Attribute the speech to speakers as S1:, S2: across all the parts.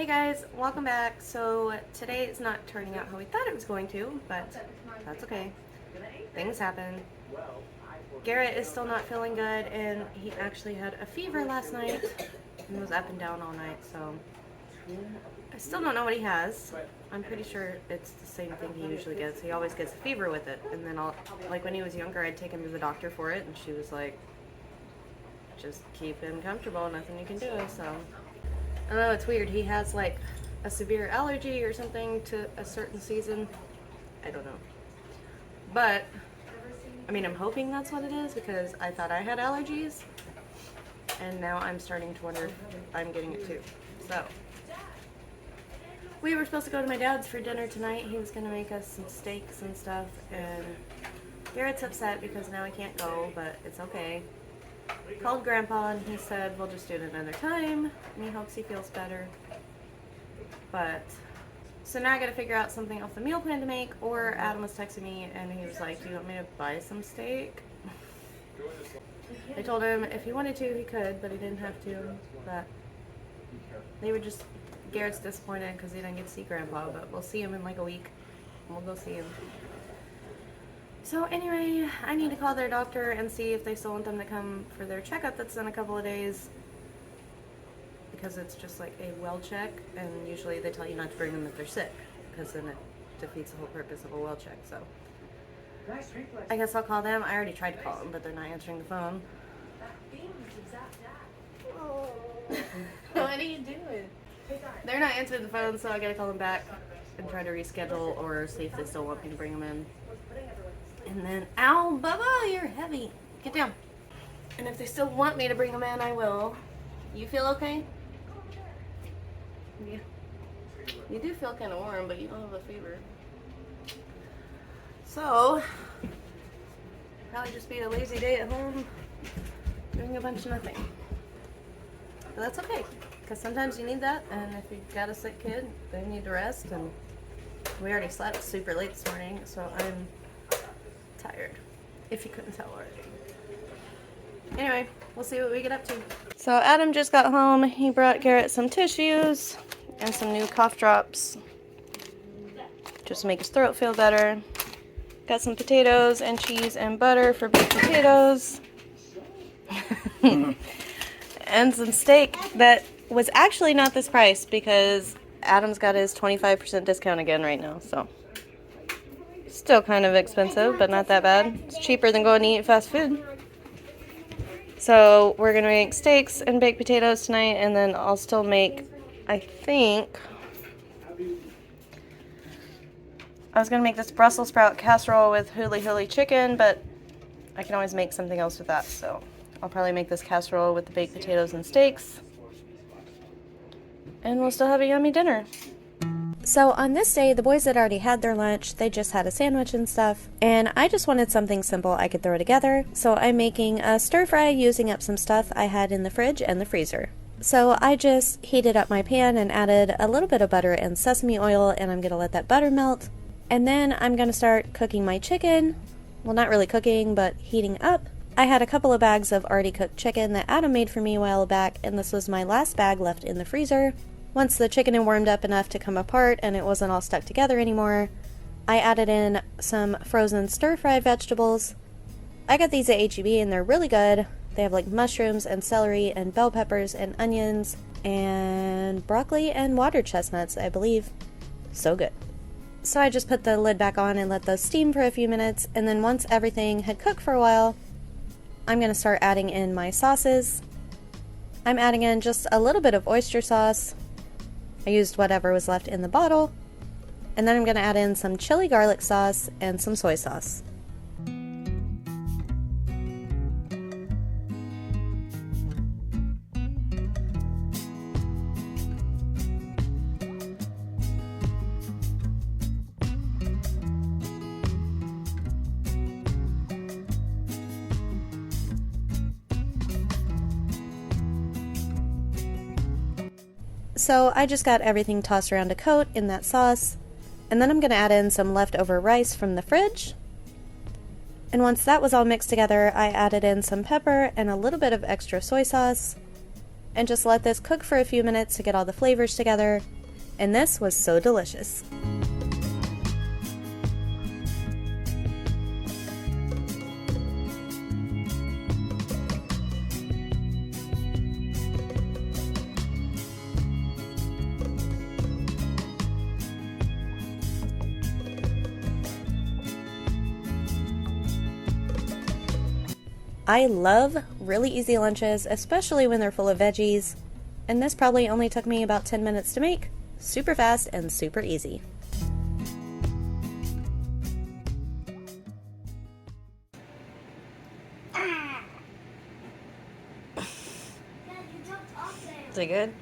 S1: Hey guys, welcome back. So today is not turning out how we thought it was going to, but that's okay. Things happen. Garrett is still not feeling good, and he actually had a fever last night and was up and down all night, so I still don't know what he has. I'm pretty sure it's the same thing he usually gets. He always gets a fever with it, and then like when he was younger, I'd take him to the doctor for it, and she was like, just keep him comfortable, nothing you can do, so. I don't know, it's weird. He has like a severe allergy or something to a certain season. I don't know. But, I mean, I'm hoping that's what it is because I thought I had allergies. And now I'm starting to wonder if I'm getting it too. So, we were supposed to go to my dad's for dinner tonight. He was going to make us some steaks and stuff. And Garrett's upset because now he can't go, but it's okay. Called Grandpa and he said we'll just do it another time, and he hopes he feels better. But so now I gotta figure out something off the meal plan to make, or Adam was texting me and he was like, do you want me to buy some steak? I told him if he wanted to he could, but he didn't have to. But they were just, Garrett's disappointed because he didn't get to see Grandpa, but we'll see him in like a week and we'll go see him. So anyway, I need to call their doctor and see if they still want them to come for their checkup that's in a couple of days. Because it's just like a well check, and usually they tell you not to bring them if they're sick, because then it defeats the whole purpose of a well check, so. I guess I'll call them. I already tried to call them, but they're not answering the phone. What are you doing? They're not answering the phone, so I gotta call them back and try to reschedule or see if they still want me to bring them in. And then, ow, Bubba, you're heavy. Get down. And if they still want me to bring them in, I will. You feel okay? Yeah. You do feel kind of warm, but you don't have a fever. So, probably just be a lazy day at home, doing a bunch of nothing. But that's okay, because sometimes you need that, and if you've got a sick kid, they need to rest, and we already slept super late this morning, so I'm tired, if you couldn't tell already. Anyway, we'll see what we get up to. So Adam just got home. He brought Garrett some tissues and some new cough drops just to make his throat feel better. Got some potatoes and cheese and butter for baked potatoes. And some steak that was actually not this price because Adam's got his 25% discount again right now, so. Still kind of expensive, but not that bad. It's cheaper than going to eat fast food. So we're going to make steaks and baked potatoes tonight, and then I'll still make, I think, I was going to make this Brussels sprout casserole with huli chicken, but I can always make something else with that, so I'll probably make this casserole with the baked potatoes and steaks. And we'll still have a yummy dinner. So on this day, the boys had already had their lunch, they just had a sandwich and stuff, and I just wanted something simple I could throw together, so I'm making a stir fry using up some stuff I had in the fridge and the freezer. So I just heated up my pan and added a little bit of butter and sesame oil, and I'm going to let that butter melt, and then I'm going to start cooking my chicken. Well, not really cooking, but heating up. I had a couple of bags of already cooked chicken that Adam made for me a while back, and this was my last bag left in the freezer. Once the chicken had warmed up enough to come apart and it wasn't all stuck together anymore, I added in some frozen stir-fry vegetables. I got these at H-E-B and they're really good. They have like mushrooms and celery and bell peppers and onions and broccoli and water chestnuts, I believe. So good. So I just put the lid back on and let those steam for a few minutes, and then once everything had cooked for a while, I'm going to start adding in my sauces. I'm adding in just a little bit of oyster sauce. I used whatever was left in the bottle, and then I'm going to add in some chili garlic sauce and some soy sauce. So I just got everything tossed around a coat in that sauce, and then I'm going to add in some leftover rice from the fridge. And once that was all mixed together, I added in some pepper and a little bit of extra soy sauce. and just let this cook for a few minutes to get all the flavors together, and this was so delicious. I love really easy lunches, especially when they're full of veggies, and this probably only took me about 10 minutes to make. Super fast and super easy. Is it good?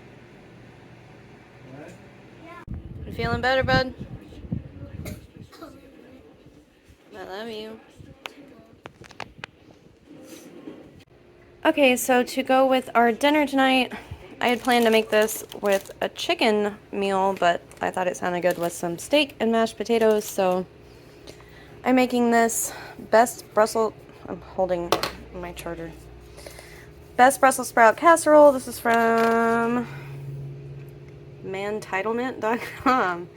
S1: You feeling better, bud? I love you. Okay, so to go with our dinner tonight, I had planned to make this with a chicken meal, but I thought it sounded good with some steak and mashed potatoes, so I'm making this I'm holding my charger. Best Brussels sprout casserole. This is from mantitlement.com.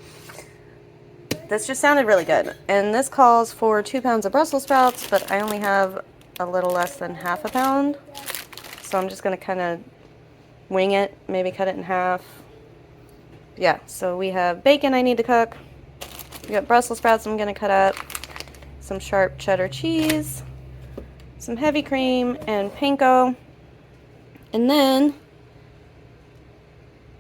S1: This just sounded really good, and this calls for 2 pounds of Brussels sprouts, but I only have a little less than half a pound, so I'm just going to kind of wing it, maybe cut it in half. Yeah, so we have bacon I need to cook, we got Brussels sprouts I'm going to cut up, some sharp cheddar cheese, some heavy cream, and panko. And then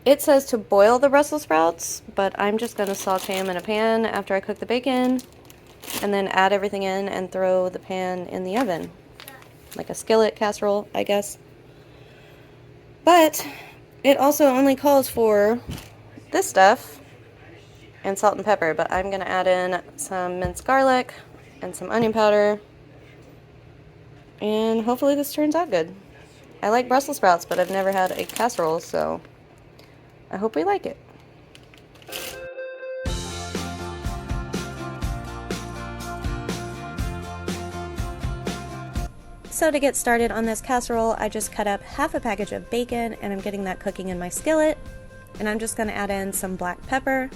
S1: it says to boil the Brussels sprouts, but I'm just going to saute them in a pan after I cook the bacon, and then add everything in and throw the pan in the oven. Like a skillet casserole, I guess. But it also only calls for this stuff and salt and pepper, but I'm going to add in some minced garlic and some onion powder, and hopefully this turns out good. I like Brussels sprouts, but I've never had a casserole, so I hope we like it. So to get started on this casserole, I just cut up half a package of bacon, and I'm getting that cooking in my skillet. And I'm just going to add in some black pepper.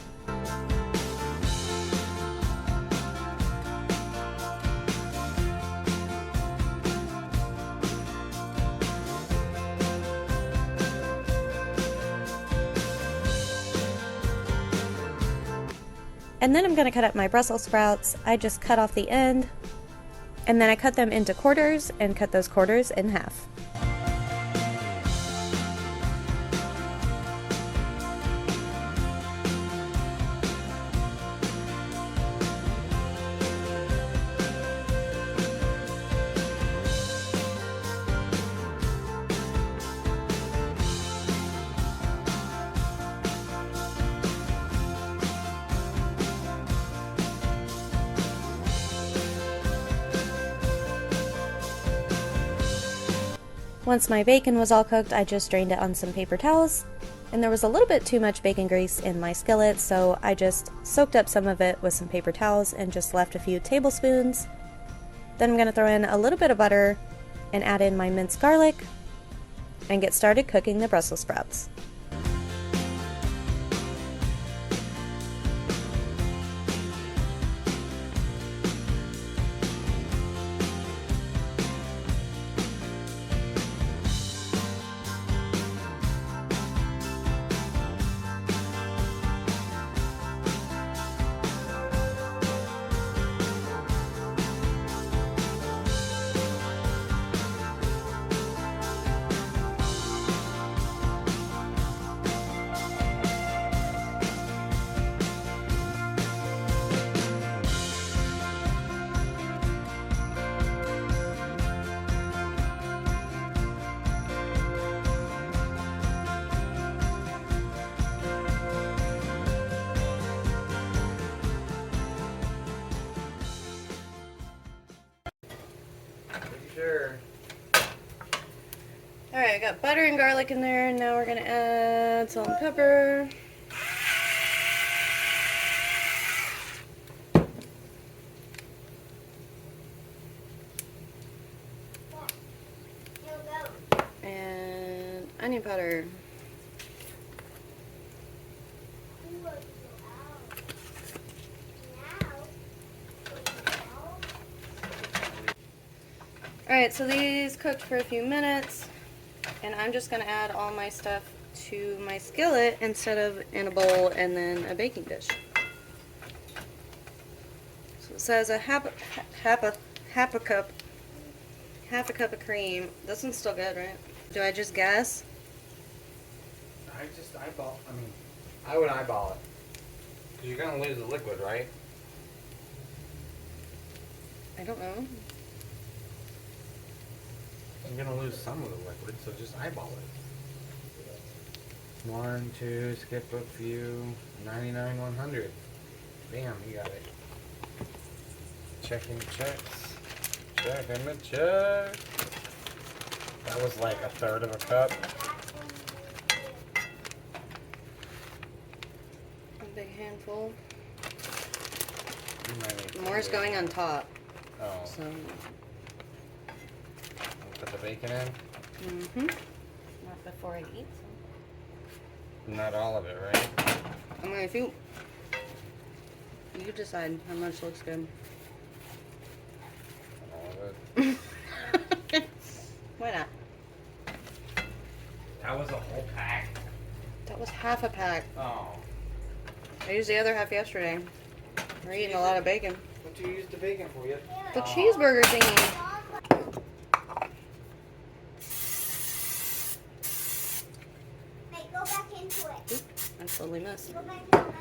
S1: And then I'm going to cut up my Brussels sprouts. I just cut off the end, and then I cut them into quarters and cut those quarters in half. Once my bacon was all cooked, I just drained it on some paper towels, and there was a little bit too much bacon grease in my skillet, so I just soaked up some of it with some paper towels and just left a few tablespoons. Then I'm going to throw in a little bit of butter and add in my minced garlic and get started cooking the Brussels sprouts.
S2: Sure.
S1: Alright, I got butter and garlic in there, and now we're going to add salt and pepper. And onion powder. Alright, so these cooked for a few minutes, and I'm just going to add all my stuff to my skillet instead of in a bowl and then a baking dish. So it says a half a cup of cream. This one's still good, right? Do I just guess?
S2: I would eyeball it. Because you're going to lose the liquid, right?
S1: I don't know.
S2: You're going to lose some of the liquid, so just eyeball it. 1, 2, skip a few, 99, 100. Bam, you got it. Checking checks. Checking the check. That was like a third of a cup.
S1: A big handful.
S2: You might need to
S1: More's
S2: do
S1: going on top.
S2: Oh.
S1: So.
S2: Put the bacon in?
S1: Mm-hmm. Not before I eat some.
S2: Not all of it, right?
S1: I'm gonna you decide how much looks good.
S2: All of it.
S1: Why not?
S2: That was a whole pack.
S1: That was half a pack.
S2: Oh.
S1: I used the other half yesterday. We're eating a lot of bacon.
S2: What you used the bacon for, yet?
S1: The cheeseburger thingy.
S3: Go back into it.
S1: Oop, I totally missed.
S3: Go back into that.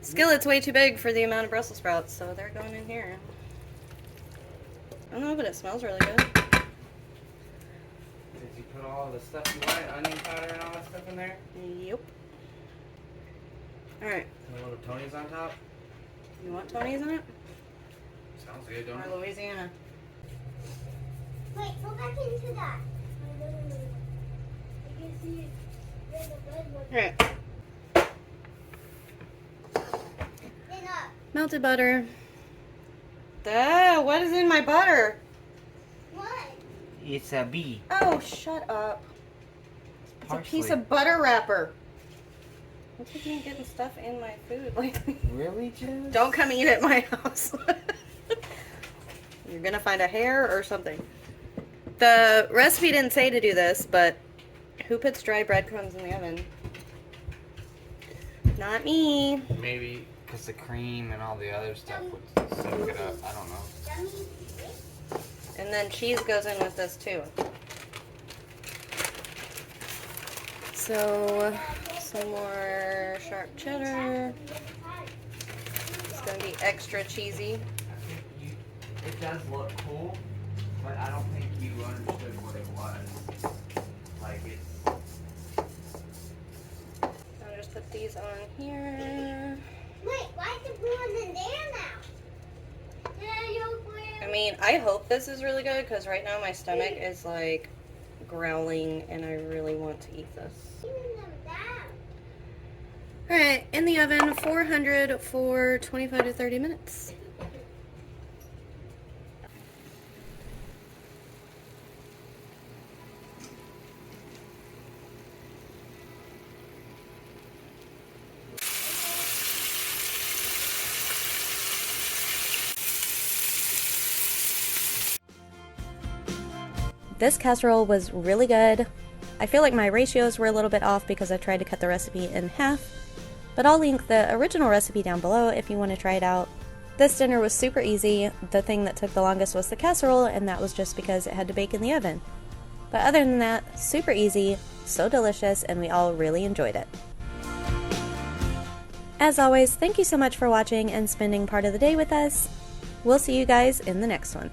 S1: Skillet's way too big for the amount of Brussels sprouts, so they're going in here. I don't know, but it smells really good.
S2: Did you put all the stuff you wanted, onion powder and all that stuff in there?
S1: Yep. Alright.
S2: And a little Tony's on top?
S1: You want Tony's in it?
S2: Sounds good, don't
S1: Or
S2: it?
S1: Louisiana?
S3: Wait, go back into that. You can see there's a red one.
S1: Alright.
S3: Then up.
S1: Melted butter. Duh, what is in my butter?
S3: What?
S2: It's a bee.
S1: Oh, shut up. It's a
S2: Parsley.
S1: piece of butter wrapper. What's with me getting stuff in my food lately?
S2: Really, Jess?
S1: Don't come eat at my house. You're gonna find a hair or something. The recipe didn't say to do this, but who puts dry breadcrumbs in the oven? Not me.
S2: Maybe because the cream and all the other stuff would soak it up. I don't know.
S3: That means
S1: And then cheese goes in with this too. So, some more sharp cheddar. It's gonna be extra cheesy.
S2: It does look cool, but I don't think you understood what it was. Like it's.
S1: I'll just put these on here.
S3: wait, why is the blue one in there now?
S1: I mean, I hope this is really good because right now my stomach is like growling and I really want to eat this. Alright, in the oven, 400 for 25 to 30 minutes. This casserole was really good. I feel like my ratios were a little bit off because I tried to cut the recipe in half, but I'll link the original recipe down below if you want to try it out. This dinner was super easy. The thing that took the longest was the casserole, and that was just because it had to bake in the oven. But other than that, super easy, so delicious, and we all really enjoyed it. As always, thank you so much for watching and spending part of the day with us. We'll see you guys in the next one.